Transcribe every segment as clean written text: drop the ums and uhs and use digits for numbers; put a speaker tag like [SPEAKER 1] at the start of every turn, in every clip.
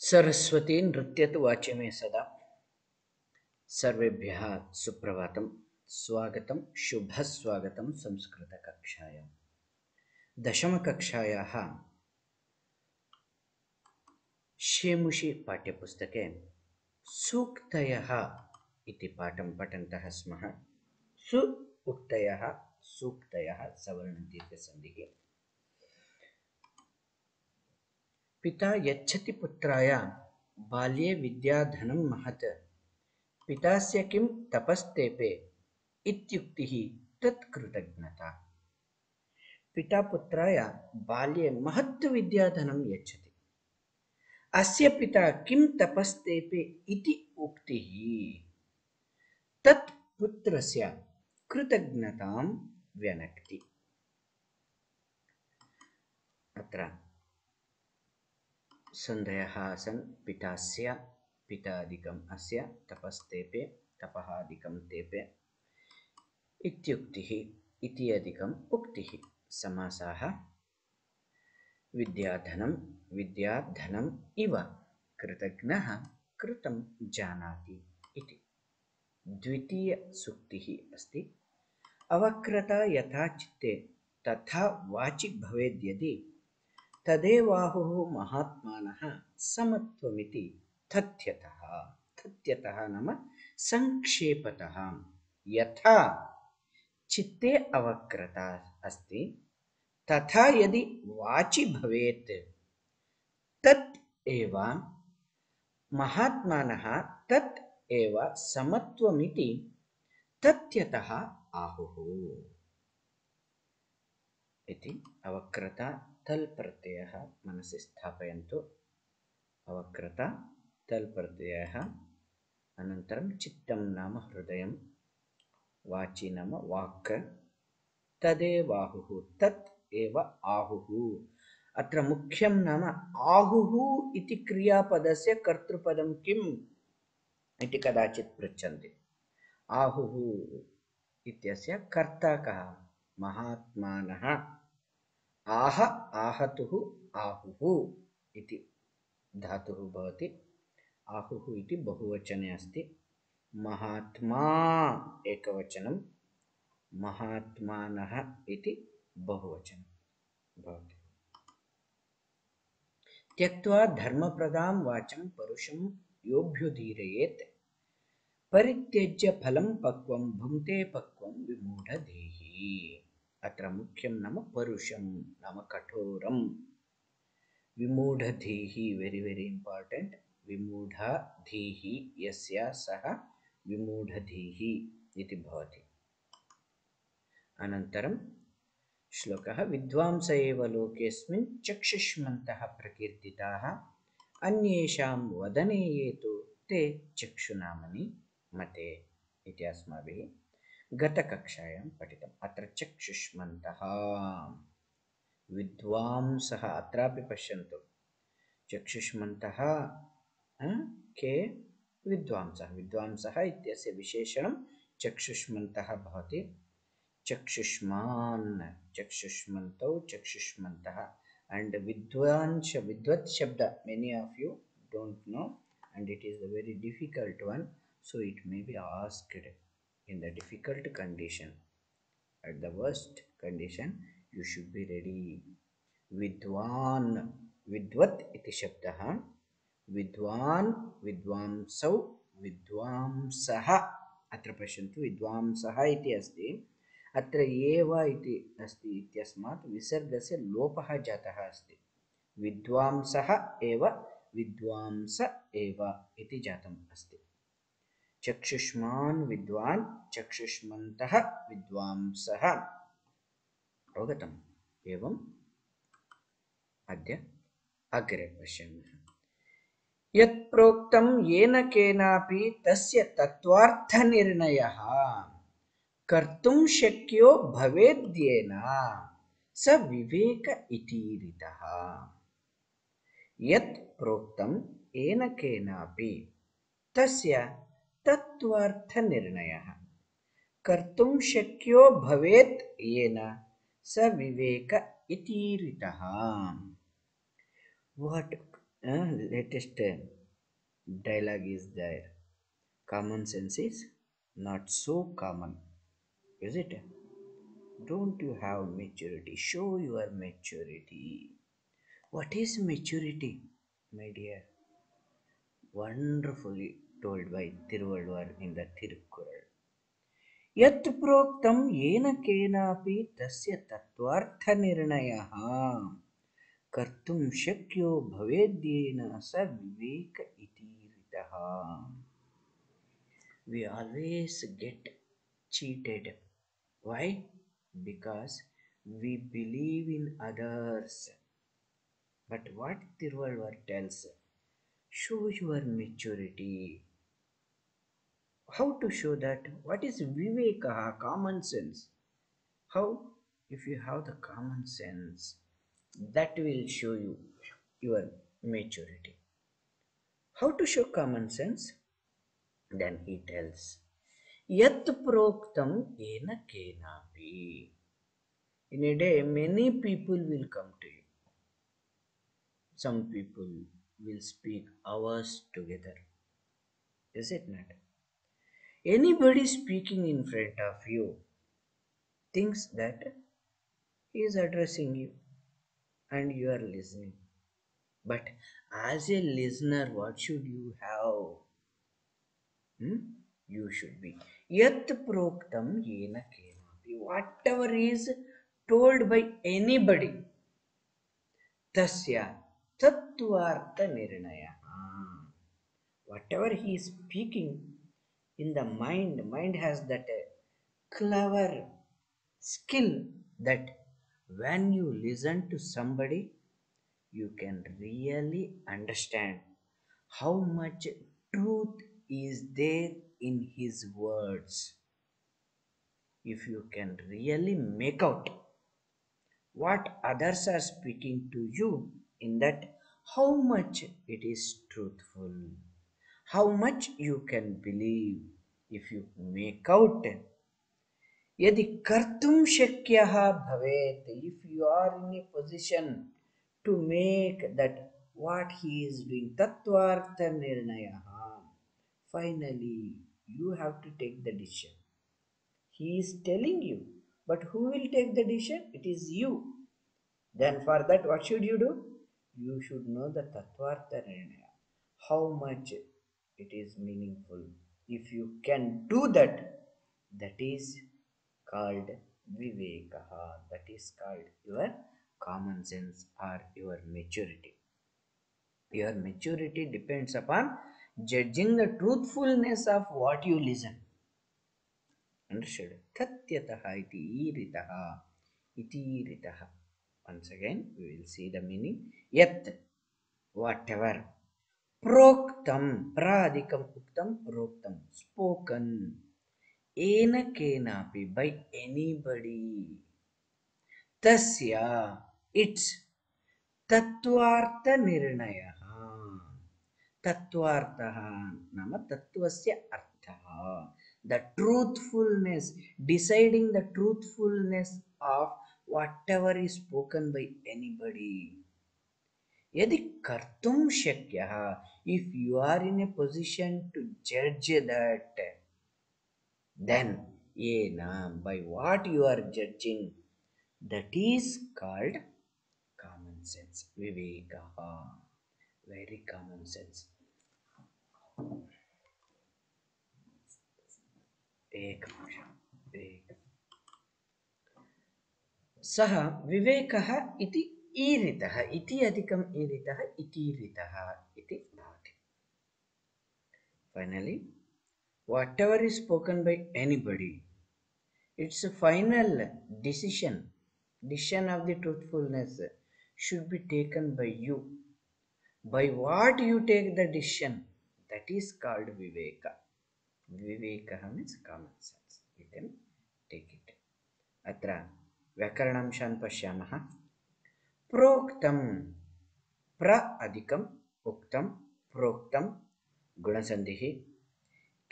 [SPEAKER 1] सरस्वती नृत्यतु वाचे में सदा। सर्वेभ्यः सुप्रभातं, स्वागतं, शुभस्वागतं संस्कृतकक्षायां। दशमकक्षायाः शेमुषि पाठ्यपुस्तके सूक्तयः इति पाठं पठन्तः स्मः। सु उक्तयः, सूक्तयः सवर्णदीर्घसन्धिः। पिता यच्छति पुत्राय बाल्ये विद्याधनं महत्, पितास्य किं तपस्तेपे इत्युक्तिः तत्कृतज्ञता। पिता पुत्राय बाल्ये महत् विद्याधनं यच्छति, अस्य पिता किं तपस्तेपे इति उक्तिः तत् पुत्रस्य कृतज्ञतां व्यनक्ति। अत्र सन्धयः आसन्। पितास्य, पितादिकम् अस्य, तपस्तेपे, तपहादिकं तेपे, इत्युक्तिः, इति अधिकम् उक्तिः। समासाः विद्याधनं, विद्याधनम् इव, कृतज्ञः कृतं जानाति इति। द्वितीयसूक्तिः अस्ति। अवक्रता यथा चित्ते तथा वाचि भवेद्यदि, तदेवाहुः महात्मानः समत्वमिति तथ्यतः। तथ्यतः नाम संक्षेपतः। यथा चित्ते अवक्रता अस्ति, तथा यदि वाचि भवेत् तत् एव महात्मानः तत् एव समत्वमिति तथ्यतः आहुः इति। अवक्रता तल् प्रत्ययः मनसि स्थापयन्तु। अवक्रता तल् प्रत्ययः, अनन्तरं चित्तं नाम हृदयं, वाचि नाम वाक्, तदेवाहुः तत् एव आहुः। अत्र मुख्यं नाम आहुः इति क्रियापदस्य कर्तृपदं किम् इति कदाचित् पृच्छन्ति। आहुः इत्यस्य कर्ता कः? महात्मानः। आह, आहतुः, आहुः इति धातुः भवति। आहुः इति बहुवचने अस्ति। महात्मा एकवचनं, महात्मानः इति बहुवचनं भवति। त्यक्त्वा धर्मप्रदां वाचं परुषं योऽभ्युदीरयेत्, परित्यज्य फलं पक्वं भुङ्क्ते पक्वं विमूढधीः। अत्र मुख्यं नाम परुषं नाम कठोरं। विमूढधीः वेरी वेरी इम्पार्टेण्ट्। विमूढधीः यस्य सः विमूढधीः इति भवति। अनन्तरं श्लोकः। विद्वांस एव लोकेऽस्मिन् चक्षुष्मन्तः प्रकीर्तिताः, अन्येषां वदने ये तु ते चक्षुनामनि मते इति अस्माभिः गतकक्षायां पठितम्। अत्र चक्षुष्मन्तः, विद्वांसः, अत्रापि पश्यन्तु। चक्षुष्मन्तः के? विद्वांसः। विद्वांसः इत्यस्य विशेषणं चक्षुष्मन्तः भवति। चक्षुष्मान्, चक्षुष्मन्तौ, चक्षुष्मन्तः। And Vidwat Shabda, many of you don't know, and it is a very difficult one, so it may be asked in the difficult condition. At the worst condition, you should be ready. Vidwan, Vidvat iti Shabdaha, Vidwan, Vidwamsau, Vidwamsaha. अत्र पश्यन्तु, विद्वांसः इति अस्ति। अत्र एव इति अस्ति इत्यस्मात् विसर्गस्य लोपः जातः अस्ति। विद्वांसः एव, विद्वांस एव इति जातम् अस्ति। चक्षुष्मान् विद्वान्, चक्षुष्मन्तः विद्वांसः। अवगतम्? एवम् अद्य अग्रे पश्यामः। यत् प्रोक्तं येन केनापि तस्य तत्त्वार्थनिर्णयः कर्तुं शक्यो भवेद्येन स विवेक इतीरितः। यत् प्रोक्तं येन केनापि तस्य तत्त्वार्थनिर्णयः कर्तुं शक्यो भवेत् येन स विवेक इतीरितः. What latest dialogue is there. Common sense is not so common, is it? Don't you have maturity? Show your maturity. What is maturity, my dear? Wonderfully told by Tiruvalluvar in the Tirukkural. यत् प्रोक्तं येन केनापि तस्य तत्त्वार्थनिर्णयः कर्तुं शक्यो भवेद्येन स विवेक इति ऋतः. We always get cheated. Why? Because we believe in others. But what Tiruvalluvar tells, show your maturity. How to show that? What is viveka, common sense? How? If you have the common sense, that will show you your maturity. How to show common sense? Then he tells, Yat proktam ena kenapi. In a day, many people will come to you. Some people will speak hours together. Is it not? Anybody speaking in front of you thinks that he is addressing you and you are listening. But as a listener, what should you have? You should be Yat proktam yena kenapi. Whatever is told by anybody, tasya tattvartha nirnaya. Whatever he is speaking in the mind has that clever skill that when you listen to somebody, you can really understand how much truth is there in his words. If you can really make out what others are speaking to you, in that how much it is truthful, how much you can believe, if you make out यदि कर्तुम शक्यः भवेत्, if you are in a position to make that what he is doing tattvartha nirnayah, finally you have to take the decision. He is telling you, but who will take the decision? It is you. Then for that what should you do? You should know the tattvartha nirnaya, how much it is meaningful. If you can do that, that is called vivekaha, that is called your common sense or your maturity. Your maturity depends upon judging the truthfulness of what you listen. Understood? Tatyataha iti iritaha, iti iritaha. Once again we will see the meaning. Yat, whatever, proktam, pradikam uktam proktam, spoken, ena kenapi, by anybody, tasya, its tattvartha nirnayah. Tattvartha nama tattvasya artha, the truthfulness, deciding the truthfulness of whatever is spoken by anybody. Yadi kartum shakyah, if you are in a position to judge that, then yena, by what you are judging, that is called common sense, vivekaha, very common sense. सः विवेकः इति ईरितः, इति अधिकम् ईरितः, इतीरितः इति भवति. Finally, whatever is spoken by anybody, its final decision of the truthfulness should be taken by you. By what you take the decision, that is called viveka. Viveka means common sense. You can take it. Atra व्याकरणांशान् पश्यामः. प्रोक्तं, प्र अधिकम् उक्तं प्रोक्तं गुणसन्धिः.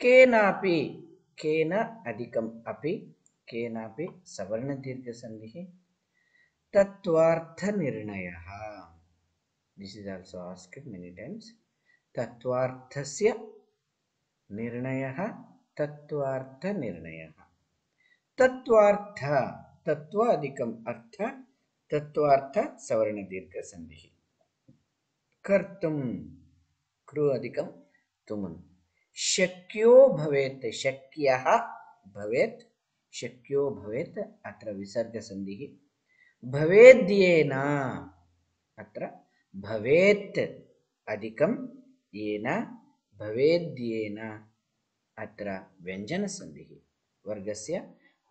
[SPEAKER 1] केनापि, केन अधिकम् अपि, केनापि सवर्णदीर्घसन्धिः. तत्त्वार्थनिर्णयः, This is also asked many times. Tatvarthasya nirnayah, tatvartha nirnayah. Tatvartha, tatva adhikam artha, tatvartha savarna dirgha sandhi. Kartum, kru adhikam tumun. Shakyo bhavet, shakyah bhavet, शक्यो भवेत् अत्र विसर्गसन्धिः भवेद्येन अत्र भवेत् अधिकं येन भवेद्येन अत्र व्यञ्जनसन्धिः वर्गस्य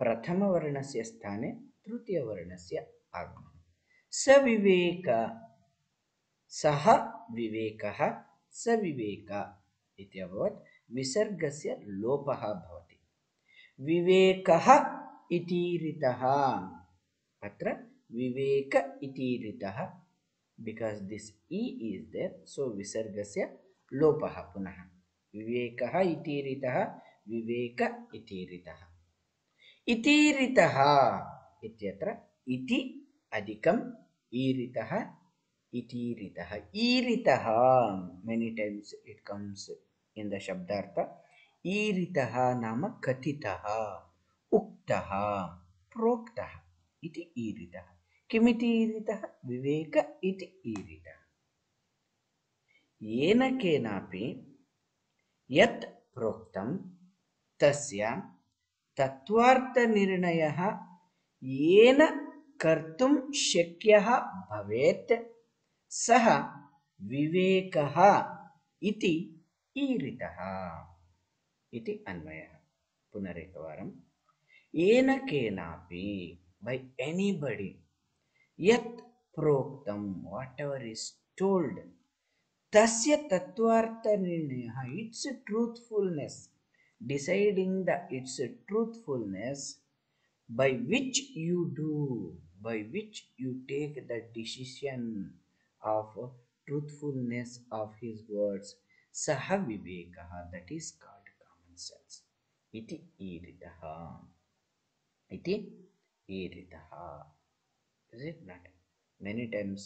[SPEAKER 1] प्रथमवर्णस्य स्थाने तृतीयवर्णस्य आगमनं सविवेक सः विवेकः सविवेक इति अभवत् विसर्गस्य लोपः भवति विवेकः इतीरितः अत्र विवेक इतीरितः because this e is there so visargasya lopah punah विवेकः इतीरितः विवेक इतीरितः इतीरितः इत्यत्र इति अधिकम् ईरितः इतीरितः ईरितः many times it comes in the shabdartha ईरितः नाम कथितः उक्तः प्रोक्तः इति ईरितः किमिति ईरितः विवेक इति ईरितः येन केनापि यत् प्रोक्तं तस्य तत्वार्थनिर्णयः येन कर्तुं शक्यः भवेत् सः विवेकः इति ईरितः इति अन्वयः पुनरेकवारं येन केनापि by anybody yat proktam whatever is told tasya tattvartha nirnayah its truthfulness deciding the its truthfulness by which you do by which you take the decision of truthfulness of his words saha vivekah that is called common sense iti iritah iti iritah is it not many times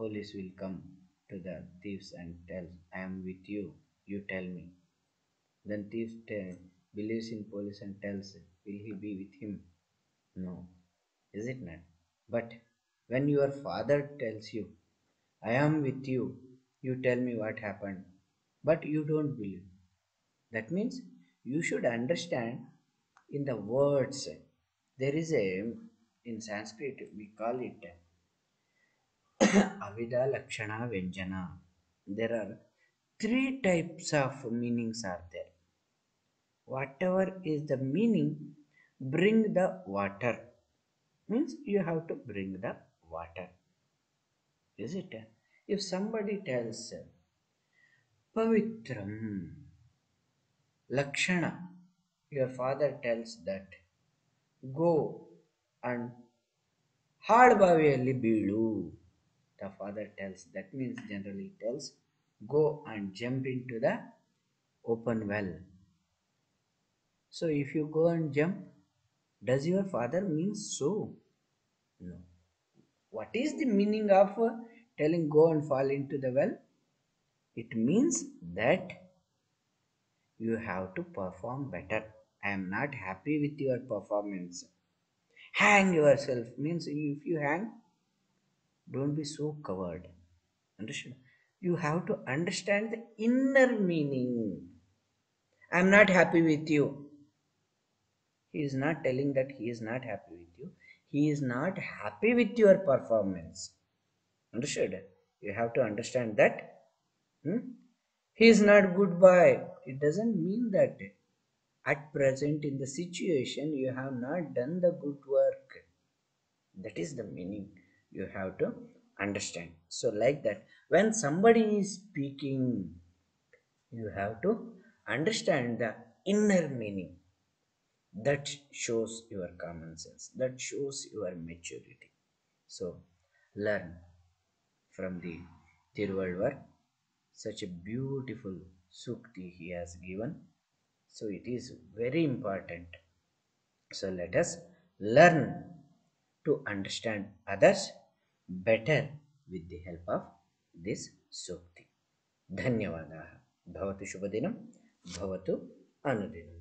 [SPEAKER 1] police will come to the thieves and tell I am with you you tell me then thief believes in police and tells will he be with him no is it not but when your father tells you I am with you you tell me what happened but you don't believe that means you should understand in the words there is a in Sanskrit we call it avida lakshana vyanjana there are three types of meanings are there whatever is the meaning bring the water means you have to bring the water is it if somebody tells pavitram lakshana your father tells that go and ಹಾಳ್ಬಾವಿಯಲ್ಲಿ ಬೀಳು the father tells that means generally tells go and jump into the open well so if you go and jump does your father mean so no what is the meaning of telling go and fall into the well it means that you have to perform better I am not happy with your performance hang yourself means if you hang don't be so covered understand you have to understand the inner meaning I am not happy with you he is not telling that he is not happy with you he is not happy with your performance understood you have to understand that he is not good boy it doesn't mean that at present in the situation you have not done the good work that is the meaning you have to understand so like that when somebody is speaking you have to understand the inner meaning that shows your common sense that shows your maturity so learn from the Tiruvalvar such a beautiful sukti he has given so it is very important so let us learn to understand others better with the help of this sukti. ಧನ್ಯವಾದಾः. ಭವತು ಶುಭದಿನಂ ಭವತು ಅನುದಿನಂ.